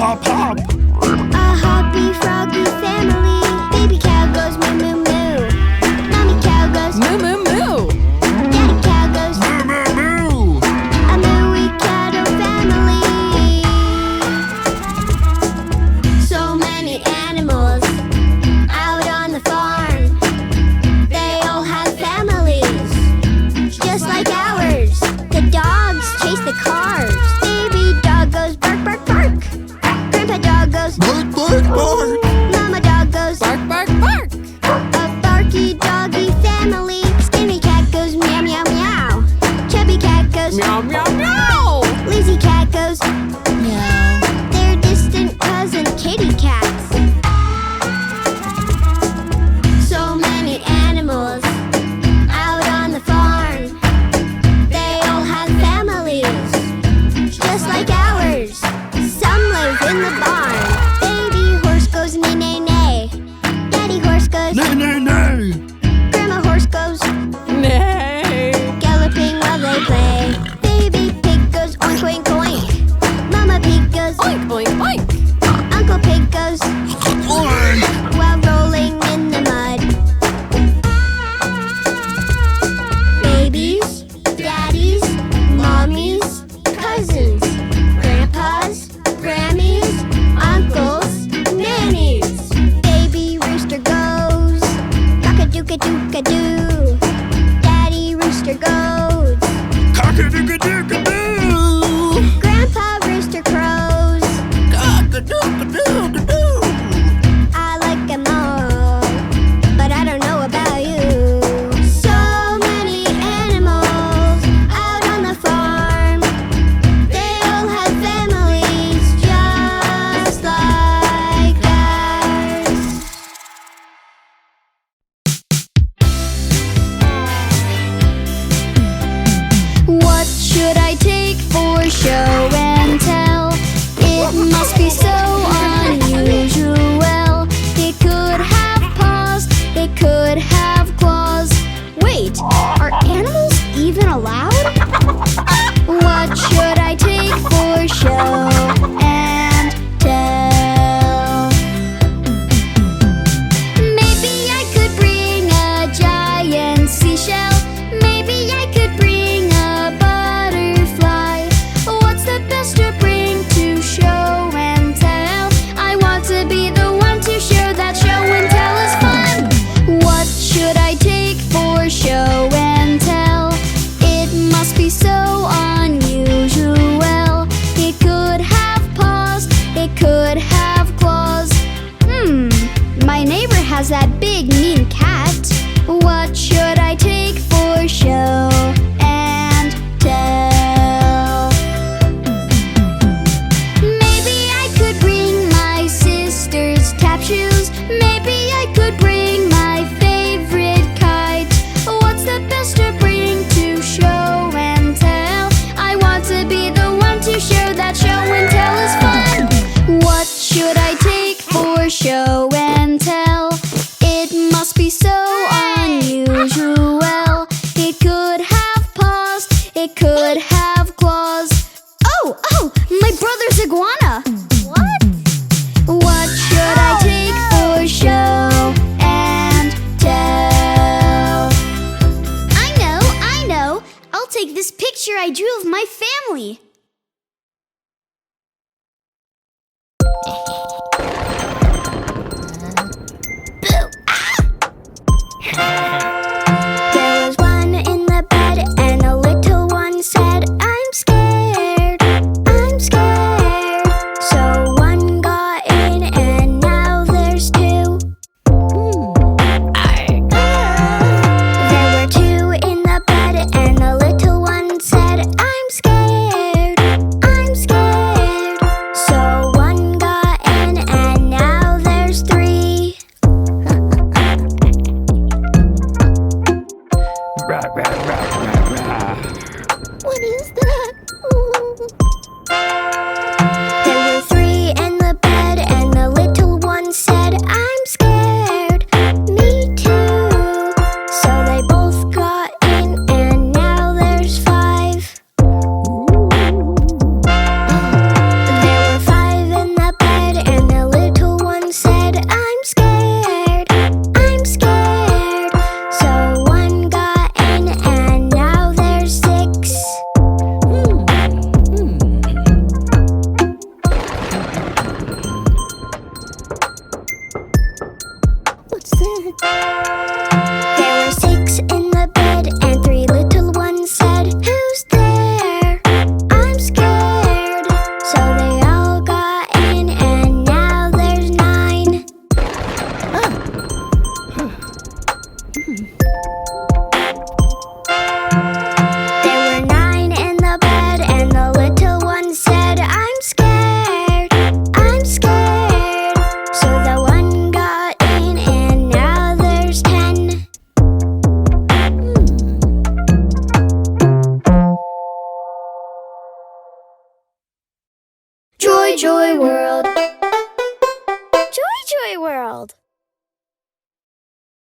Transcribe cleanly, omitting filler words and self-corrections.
hop, hop. A hoppy froggy family. Baby cow goes moo moo moo. Mommy cow goes moo moo moo. Daddy cow goes Moo, moo, moo. a mooey cattle family. So many animals out on the farm. They all have families, just like ours. The dogs chase the cars. Baby dog goes bark, bark, bark. Grandpa dog goes Bark, bark, bark. Mama dog goes Bark, bark, bark. a barky doggy family. Skinny cat goes meow, meow, meow. Chubby cat goes Meow, meow, meow. lazy cat goes. Meow. They're distant cousin kitty cats. So many animals out on the farm. They all have families, just like ours. Some live in the barn. Baby horse goes neigh, neigh, neigh. Daddy horse goes Nay, nay, nay. Grandma horse goes Nay. galloping while they play. Baby pig goes oink, oink, oink. Mama pig goes Oink, oink, oink. Uncle pig goes Oink. while rolling in the mud. Babies, daddies, mommies, cousins, grandpas, grammies, uncles, nannies. Baby rooster goes cock-a-dook-a-dook-a-doo. Daddy rooster goes. Cock-a-dook-a-dook-a-doo. Grandpa rooster crows. Cock-a-dook-a-dook-a-doo. I like 'em all, but I don't know about you. So many animals out on the farm. They all have families just like ours. What should I take for show and tell? It must be so unusual. It could have paws, it could have claws. Wait, are animals even allowed? What should I take for show and tell? Maybe I could bring a giant seashell. Maybe I could bring a butterfly. What's the best to bring to show and tell? I want to be the one to show that show and tell is fun. What should I take for show and tell? It must be so unusual. It could have paws, it could have claws. My neighbor has that big mean cat. What should I take for show and tell? Maybe I could bring my sister's tap shoes. Maybe I could bring my favorite kite. What's the best to bring to show and tell? I want to be the one to show that show and tell is fun. What should I take for show and tell? It must be so unusual. It could have paws, it could have claws. Oh, my brother's iguana. What? What should I take for show and tell? I know. I'll take this picture I drew of my family. There was one in the bed and a little one said, I'm scared, I'm scared. So one got in and now there's two. There were two in the bed and the little one said, I'm scared, I'm scared. So one got in and now there's three. Rah, rah, rah, rah, rah. What is that?